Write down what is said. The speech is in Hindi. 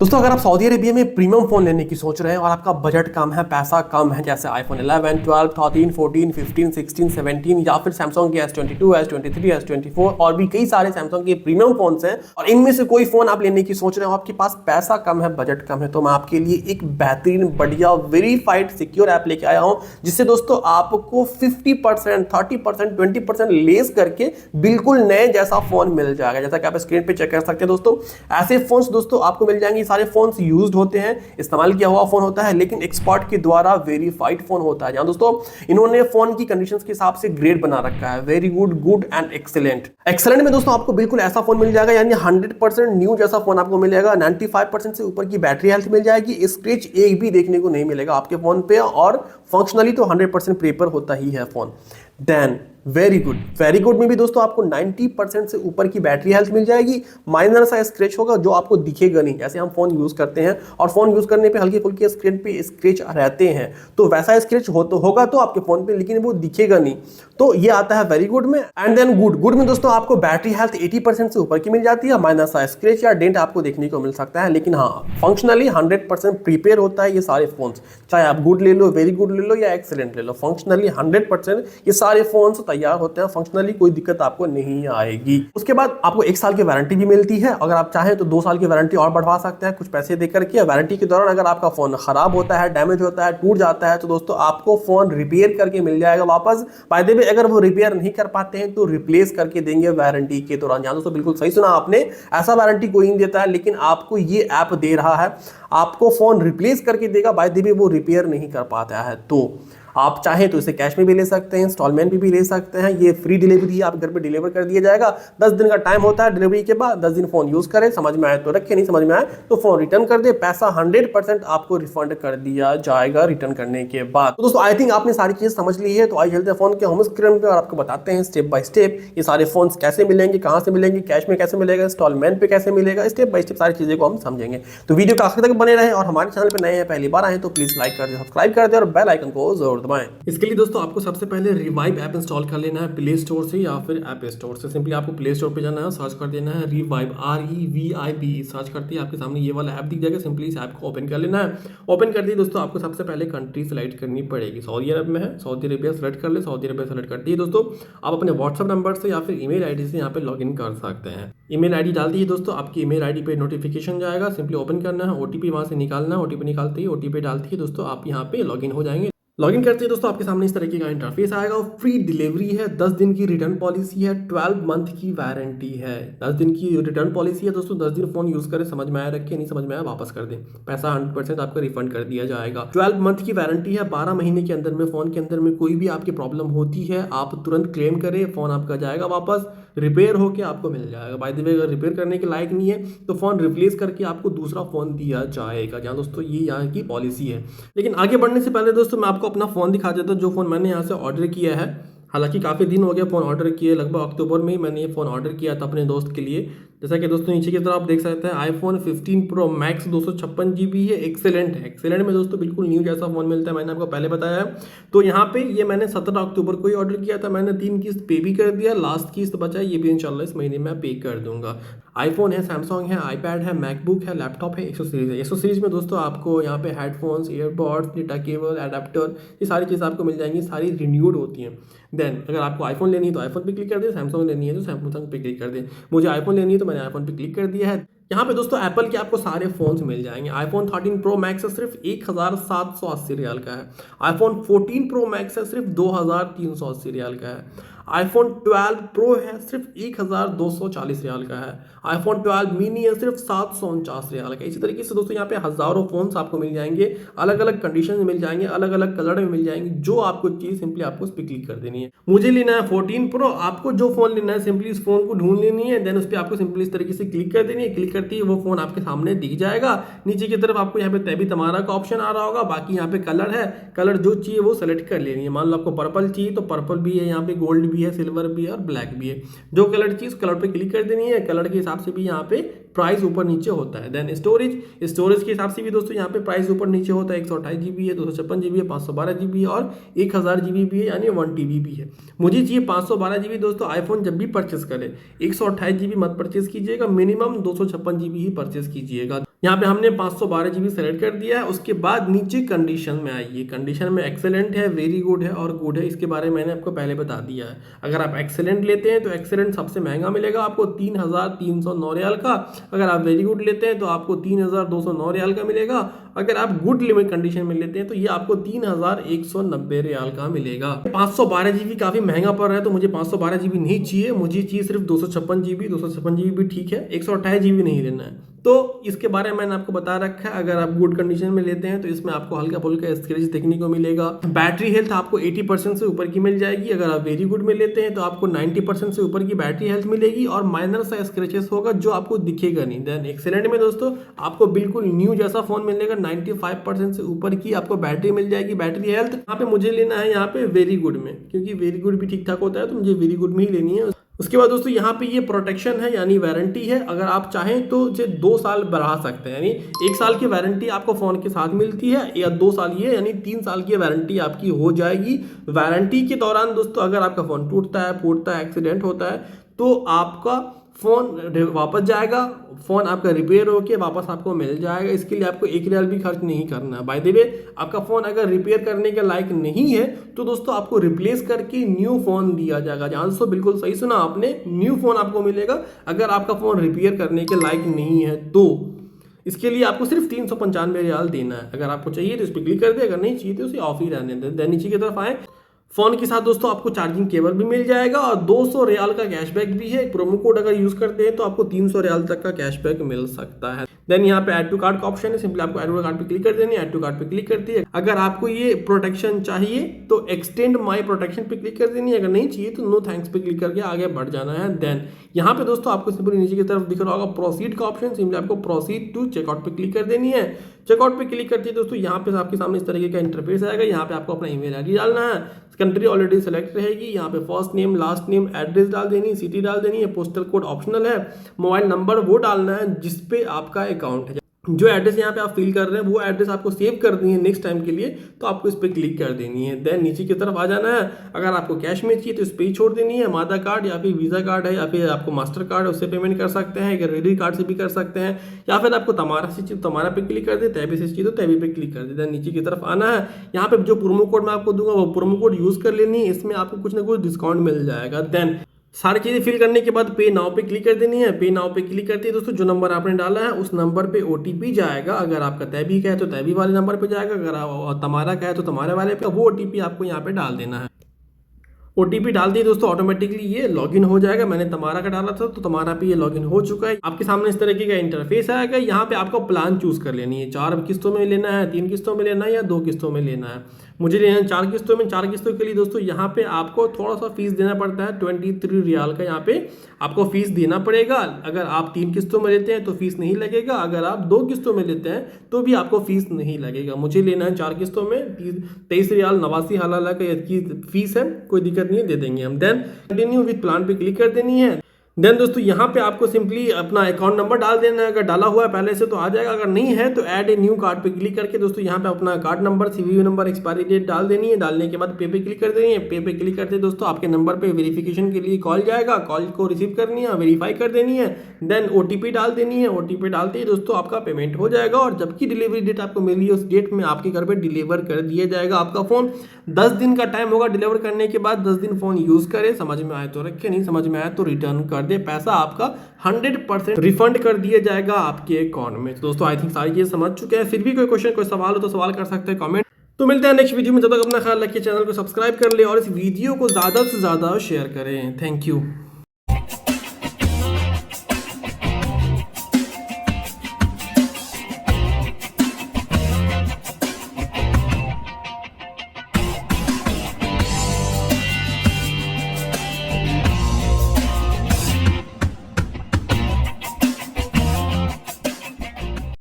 दोस्तों अगर आप सऊदी अरेबिया में प्रीमियम फोन लेने की सोच रहे हैं और आपका बजट कम है, पैसा कम है, जैसे आईफोन 11, 12, 13, 14, 15, 16, 17 या फिर सैमसंग के S22, S23, S24 और भी कई सारे सैमसंग के प्रीमियम फोन्स हैं और इनमें से कोई फोन आप लेने की सोच रहे हो, आपके पास पैसा कम है, बजट कम है, तो मैं आपके लिए एक बेहतरीन बढ़िया वेरीफाइड सिक्योर ऐप लेके आया हूं जिससे दोस्तों आपको 50%, 30%, 20% लेस करके बिल्कुल नए जैसा फोन मिल जाएगा। जैसा कि आप स्क्रीन पे चेक कर सकते हैं दोस्तों, ऐसे फोन्स दोस्तों आपको मिल जाएंगे। सारे फोन्स यूज्ड होते हैं, इस्तेमाल किया हुआ फोन होता है, लेकिन एक्सपर्ट के द्वारा वेरीफाइड फोन होता है, जहां दोस्तों इन्होंने फोन की कंडीशंस के हिसाब से ग्रेड बना रखा है, very good, good and excellent. Excellent में दोस्तों आपको बिल्कुल ऐसा फोन मिल जाएगा, यानी 100% न्यू जैसा फोन आपको मिल जाएगा। 95% से ऊपर की बैटरी हेल्थ मिल जाएगी, स्क्रैच एक भी देखने को नहीं मिलेगा आपके फोन पे और फंक्शनली तो 100% पेपर होता ही है फोन। देन वेरी गुड में भी दोस्तों आपको 90% से ऊपर की बैटरी हेल्थ मिल जाएगी। माइनर सा स्क्रैच होगा जो आपको दिखेगा नहीं, जैसे हम फोन यूज करते हैं और फोन यूज करने पे हल्की फुल्की स्क्रीन पे स्क्रैच रहते हैं, तो वैसा स्क्रैच होगा तो आपके फोन पे, लेकिन वो दिखेगा नहीं। तो ये आता है वेरी गुड में। एंड देन गुड में दोस्तों आपको बैटरी हेल्थ 80% से ऊपर की मिल जाती है। माइनर सा स्क्रैच या डेंट आपको देखने को मिल सकता है, लेकिन हाँ फंक्शनली 100% प्रिपेयर होता है ये सारे फोन, चाहे आप गुड ले लो, वेरी गुड ले लो या एक्सीलेंट ले लो, फंक्शनली 100% ये सारे फोन तैयार होते हैं, फंक्शनली कोई दिक्कत आपको नहीं आएगी। उसके बाद आपको 1 साल की वारंटी भी मिलती है, अगर आप चाहें तो 2 साल की वारंटी और बढ़वा सकते हैं कुछ पैसे देकर के। वारंटी के दौरान अगर आपका फोन खराब होता है, डैमेज होता है, टूट जाता है, तो दोस्तों आपको फोन रिपेयर करके मिल जाएगा वापस। बाय द वे अगर वो रिपेयर नहीं कर पाते हैं तो रिप्लेस करके देंगे वारंटी के दौरान। यहाँ दोस्तों बिल्कुल सही सुना आपने, ऐसा वारंटी कोई नहीं देता है, लेकिन आपको ये ऐप दे रहा है, आपको फोन रिप्लेस करके देगा। बाय द वे वो रिपेयर नहीं कर पाता है तो आप चाहें तो इसे कैश में भी ले सकते हैं, इंस्टॉलमेंट भी ले सकते हैं। ये फ्री डिलीवरी है, आप घर पे डिलीवर कर दिया जाएगा। 10 दिन का टाइम होता है डिलीवरी के बाद। 10 दिन फोन यूज करें, समझ में आए तो रखें, नहीं समझ में आए तो फोन रिटर्न कर दे। पैसा 100% आपको रिफंड कर दिया जाएगा रिटर्न करने के बाद। तो दोस्तों आई थिंक आपने सारी चीज समझ ली है, तो आइए चलते हैं फोन के होम स्क्रीन पे और आपको बताते हैं स्टेप बाय स्टेप ये सारे फोन कैसे मिलेंगे, कहां से मिलेंगे, कैश में कैसे मिलेगा, इंस्टॉलमेंट पे कैसे मिलेगा, स्टेप बाय स्टेप सारी चीजें को हम समझेंगे। तो वीडियो का आखिर तक बने रहे और हमारे चैनल पे नए हैं, पहली बार आए तो प्लीज लाइक कर दे, सब्सक्राइब कर दे और बेल आइकन को जरूर दबाएं। इसके लिए दोस्तों आपको सबसे पहले रिवाइव ऐप इंस्टॉल कर लेना है प्ले स्टोर से या फिर ऐप स्टोर से। सिंपली आपको प्ले स्टोर पे जाना है, सर्च कर देना है रिवाइव, REVIV, सर्च करते ही आपके सामने ये वाला ऐप दिख जाएगा। सिंपली इस ऐप को ओपन कर लेना है। ओपन कर दिए दोस्तों आपको सबसे पहले कंट्री सेलेक्ट करनी पड़ेगी। सऊदी अरब में है, सऊदी अरेबिया सेलेक्ट कर ले। सऊदी अरेबिया सेलेक्ट करती है दोस्तों आप अपने व्हाट्सएप नंबर से या फिर ईमेल आईडी से यहाँ पे लॉगिन कर सकते हैं। ईमेल आईडी डाल दी दोस्तों, आपकी ईमेल आईडी पे नोटिफिकेशन जाएगा, सिंपली ओपन करना है, ओटीपी वहां से निकालना है। ओटीपी निकालते ही ओटीपी डालती है दोस्तों आप यहाँ पे लॉगिन हो जाएंगे। लॉगिन करते हैं दोस्तों आपके सामने इस तरीके का इंटरफेस आएगा। फ्री डिलीवरी है, 10 दिन की रिटर्न पॉलिसी है, 12 मंथ की वारंटी है। 10 दिन की रिटर्न पॉलिसी है दोस्तों, 10 दिन फोन यूज करें, समझ में आया रखें, नहीं समझ में आया वापस कर दें, पैसा 100% आपका रिफंड कर दिया जाएगा। 12 मंथ की वारंटी है, 12 महीने के अंदर में फोन के अंदर में कोई भी आपकी प्रॉब्लम होती है आप तुरंत क्लेम करें, फोन आपका जाएगा वापस, रिपेयर होकर आपको मिल जाएगा। बाय द वे अगर रिपेयर करने के लायक नहीं है तो फोन रिप्लेस करके आपको दूसरा फोन दिया जाएगा। जहाँ दोस्तों ये यहाँ की पॉलिसी है। लेकिन आगे बढ़ने से पहले दोस्तों मैं आपको अपना फोन दिखा देता हूँ, जो फोन मैंने यहाँ से ऑर्डर किया है। हालांकि काफ़ी दिन हो गया फ़ोन ऑर्डर किए, लगभग अक्टूबर में ही मैंने ये फ़ोन ऑर्डर किया था अपने दोस्त के लिए। जैसा कि दोस्तों नीचे की तरफ आप देख सकते हैं आईफोन 15 प्रो मैक्स 256 GB है, एक्सेलेंट है। एक्सेलेंट में दोस्तों बिल्कुल न्यू जैसा फ़ोन मिलता है, मैंने आपको पहले बताया है। तो यहाँ पे ये मैंने 17 अक्टूबर को ही ऑर्डर किया था, मैंने 3 किस्त पे भी कर दिया, लास्ट किस्त बचा है ये भी इंशाल्लाह इस महीने में पे कर दूंगा। आईफोन है, सैमसंग है, आईपैड है, मैकबुक है, लैपटॉप है, एक्सेसरीज है। एक्सेसरीज में दोस्तों आपको यहाँ पे headphones, earbuds, data cable, adapter, ये सारी चीज़ आपको मिल जाएंगी, सारी रिन्यूड होती हैं। देन अगर आपको आईफोन लेनी है तो आईफोन पे क्लिक कर दें, सैमसंग लेनी है तो सैमसंग पे क्लिक कर दें। मुझे आईफोन लेनी है तो मैंने आईफोन पे क्लिक कर दिया है। यहाँ पे दोस्तों एप्पल के आपको सारे फोन्स मिल जाएंगे। आईफोन 13 प्रो मैक्स है सिर्फ 1780 रियाल का है। आईफोन 14 प्रो मैक्स है सिर्फ 2380 रियाल का है। आईफोन 12 प्रो है सिर्फ 1240 रियाल का है। आईफोन 12 मिनी है सिर्फ 749 रियाल का। इसी तरीके से दोस्तों यहाँ पे हजारों फोन्स आपको मिल जाएंगे, अलग अलग कंडीशन में मिल जाएंगे, अलग अलग कलर में मिल जाएंगे। जो आपको चीज सिंपली आपको उस पर क्लिक कर देनी है। मुझे लेना है 14 प्रो, आपको जो फोन लेना है सिंपली इस फोन को ढूंढ लेनी है, देन उस पर आपको सिंपली इस तरीके से क्लिक कर देनी है। क्लिक करती है वो फोन आपके सामने दिख जाएगा। नीचे की तरफ आपको यहाँ पे तैबी तमारा का ऑप्शन आ रहा होगा, बाकी यहाँ पे कलर है, कलर जो चाहिए वो सेलेक्ट कर लेनी है। मान लो आपको पर्पल चाहिए तो पर्पल भी है, यहाँ पे गोल्ड भी है, सिल्वर भी है और ब्लैक भी है। जो कलर चाहिए उस कलर पे क्लिक कर देनी है। कलर के हिसाब से भी यहाँ पे प्राइस ऊपर नीचे होता है। देन स्टोरेज के हिसाब से भी दोस्तों यहाँ पे प्राइस ऊपर नीचे होता है। 128 GB है, 256 GB है, 512 GB और 1000 GB भी है, यानी 1 TB भी है। मुझे चाहिए 512 GB दोस्तों। आईफोन जब भी परचेस करें 128 GB मत परचेस कीजिएगा, मिनिमम 256 GB ही परचेस कीजिएगा। यहाँ पे हमने 512 GB सेलेक्ट कर दिया है। उसके बाद नीचे कंडीशन में आइए, कंडीशन में एक्सेलेंट है, वेरी गुड है और गुड है, इसके बारे में मैंने आपको पहले बता दिया है। अगर आप एक्सेलेंट लेते हैं तो एक्सेलेंट सबसे महंगा मिलेगा आपको 3,309 रियाल का। अगर आप वेरी गुड लेते हैं तो आपको 3,209 रियाल का मिलेगा। अगर आप गुड लिमिट कंडीशन में लेते हैं तो ये आपको 3,190 रियाल का मिलेगा। 512 GB काफ़ी महंगा पड़ रहा है, तो मुझे 512 GB नहीं चाहिए, मुझे चाहिए सिर्फ 256 GB। 256 GB भी ठीक है, 128 GB नहीं लेना है। तो इसके बारे में मैंने आपको बता रखा है। अगर आप गुड कंडीशन में लेते हैं तो इसमें आपको हल्का फुल्का स्क्रैच देखने को मिलेगा। बैटरी हेल्थ आपको 80% से ऊपर की मिल जाएगी। अगर आप वेरी गुड में लेते हैं तो आपको 90% से ऊपर की बैटरी हेल्थ मिलेगी और माइनर सा स्क्रैचेस होगा जो आपको दिखेगा नहीं। देन एक्सेलेंट में दोस्तों आपको बिल्कुल न्यू जैसा फोन मिलेगा, 95% से ऊपर की आपको बैटरी मिल जाएगी, बैटरी हेल्थ। यहाँ पे मुझे लेना है यहाँ पे वेरी गुड में, क्योंकि वेरी गुड भी ठीक ठाक होता है, तो मुझे वेरी गुड में ही लेनी है। उसके बाद दोस्तों यहाँ पे ये प्रोटेक्शन है यानी वारंटी है। अगर आप चाहें तो इसे 2 साल बढ़ा सकते हैं, यानी 1 साल की वारंटी आपको फोन के साथ मिलती है, या 2 साल ये यानी 3 साल की वारंटी आपकी हो जाएगी। वारंटी के दौरान दोस्तों अगर आपका फोन टूटता है, फूटता है, एक्सीडेंट होता है तो आपका फोन वापस जाएगा, फोन आपका रिपेयर होके वापस आपको मिल जाएगा। इसके लिए आपको 1 रियाल भी खर्च नहीं करना है। बाय द वे आपका फोन अगर रिपेयर करने के लायक नहीं है तो दोस्तों आपको रिप्लेस करके न्यू फोन दिया जाएगा। जहां दोस्तों बिल्कुल सही सुना आपने, न्यू फोन आपको मिलेगा अगर आपका फोन रिपेयर करने के लायक नहीं है तो। इसके लिए आपको सिर्फ 395 रियाल देना है। अगर आपको चाहिए तो इस पर क्लिक कर दे, अगर नहीं चाहिए तो उसे ऑफ ही रहने दें। देन नीचे की तरफ आए, फोन के साथ दोस्तों आपको चार्जिंग केबल भी मिल जाएगा और 200 रियाल का कैशबैक भी है। प्रोमो कोड अगर यूज करते हैं तो आपको 300 रियाल तक का कैशबैक मिल सकता है। देन यहाँ पे ऐड टू कार्ड का ऑप्शन है, सिंपली आपको ऐड टू कार्ड पे क्लिक कर देनी है। ऐड टू कार्ड पे क्लिक करती है, अगर आपको ये प्रोटेक्शन चाहिए तो एक्सटेंड माय प्रोटेक्शन पे क्लिक कर देनी है। अगर नहीं चाहिए तो नो थैंक्स पे क्लिक करके आगे बढ़ जाना है। देन यहाँ पे दोस्तों आपको सिंपली नीचे की तरफ दिख रहा होगा प्रोसीड का ऑप्शन, सिंपली आपको प्रोसीड टू चेकआउट पे क्लिक कर देनी है। चेकआउट पे क्लिक करती है दोस्तों यहाँ पे आपके सामने इस तरीके का इंटरफेस आएगा। यहाँ पे आपको अपना ईमेल आईडी डालना है, कंट्री ऑलरेडी सेलेक्ट रहेगी। यहाँ पे first name, last name, address डाल देनी, सिटी डाल देनी है, पोस्टल कोड ऑप्शनल है, मोबाइल नंबर वो डालना है जिसपे आपका अकाउंट है। जो एड्रेस यहाँ पे आप फिल कर रहे हैं वो एड्रेस आपको सेव कर दी है नेक्स्ट टाइम के लिए, तो आपको इस पर क्लिक कर देनी है। देन नीचे की तरफ आ जाना है। अगर आपको कैश में चाहिए तो इस पर ही छोड़ देनी है। मादा कार्ड या फिर वीज़ा कार्ड है या फिर आपको मास्टर कार्ड है उससे पेमेंट कर सकते हैं, क्रेडिट कार्ड से भी कर सकते हैं, या फिर आपको तमारा से चाहिए तमारा पे क्लिक कर दे, तैबी से चाहिए तो तैबी पे क्लिक कर दे। देन नीचे की तरफ आना है। यहाँ पे जो प्रोमो कोड मैं आपको दूंगा वो प्रोमो कोड यूज़ कर लेनी है, इसमें आपको कुछ ना कुछ डिस्काउंट मिल जाएगा। देन सारी चीज़ें फिल करने के बाद पे नाउ पे क्लिक कर देनी है। पे नाउ पे क्लिक करती है दोस्तों जो नंबर आपने डाला है उस नंबर पे OTP जाएगा। अगर आपका तैबी का है तो तैबी वाले नंबर पे जाएगा, अगर तमारा का है तो तमारे वाले पे, वो OTP आपको यहाँ पे डाल देना है। OTP डाल दिए दोस्तों, ऑटोमेटिकली ये लॉगिन हो जाएगा। मैंने तमारा का डाला था तो तमारा पे ये लॉगिन हो चुका है। आपके सामने इस तरीके का इंटरफेस आएगा। यहाँ पे आपको प्लान चूज कर लेनी है, 4 किस्तों में लेना है, 3 किस्तों में लेना है या 2 किस्तों में लेना है। मुझे लेना है 4 किस्तों में। 4 किस्तों के लिए दोस्तों यहाँ पे आपको थोड़ा सा फीस देना पड़ता है, 23 रियाल का यहाँ पे आपको फीस देना पड़ेगा। अगर आप 3 किस्तों में लेते हैं तो फीस नहीं लगेगा, अगर आप 2 किस्तों में लेते हैं तो भी आपको फीस नहीं लगेगा। मुझे लेना है 4 किस्तों में, 23 रियाल 89 हलाला का इसकी फीस है, कोई दिक्कत नहीं है, दे देंगे हम। देन कंटिन्यू विद प्लान पे क्लिक कर देनी है। देन दोस्तों यहाँ पे आपको सिंपली अपना अकाउंट नंबर डाल देना है। अगर डाला हुआ है पहले से तो आ जाएगा, अगर नहीं है तो ऐड ए न्यू कार्ड पे क्लिक करके दोस्तों यहाँ पे अपना card number, CVV number, expiry date डाल देनी है। डालने के बाद पे पे क्लिक कर देनी है। पे पे क्लिक करते दोस्तों आपके नंबर पे वेरिफिकेशन के लिए कॉल जाएगा, कॉल को रिसीव करनी है, वेरीफाई कर देनी है। देन OTP डाल देनी है। OTP डालते ही दोस्तों आपका पेमेंट हो जाएगा और जबकि डिलीवरी डेट आपको मिली है उस डेट में आपके घर पे डिलीवर कर दिया जाएगा आपका फोन। 10 दिन का टाइम होगा डिलीवर करने के बाद। 10 दिन फोन यूज करे, समझ में आए तो रखे, नहीं समझ में आए तो रिटर्न कर दे। पैसा आपका 100% रिफंड कर दिया जाएगा आपके अकाउंट में। तो दोस्तों आई थिंक सारी चीजें समझ चुके हैं। फिर भी कोई क्वेश्चन, कोई सवाल हो तो सवाल कर सकते हैं कमेंट। तो मिलते हैं नेक्स्ट वीडियो में, तब तक अपना ख्याल रखिए, चैनल को सब्सक्राइब कर ले और इस वीडियो को ज्यादा से ज्यादा शेयर करें। Thank you.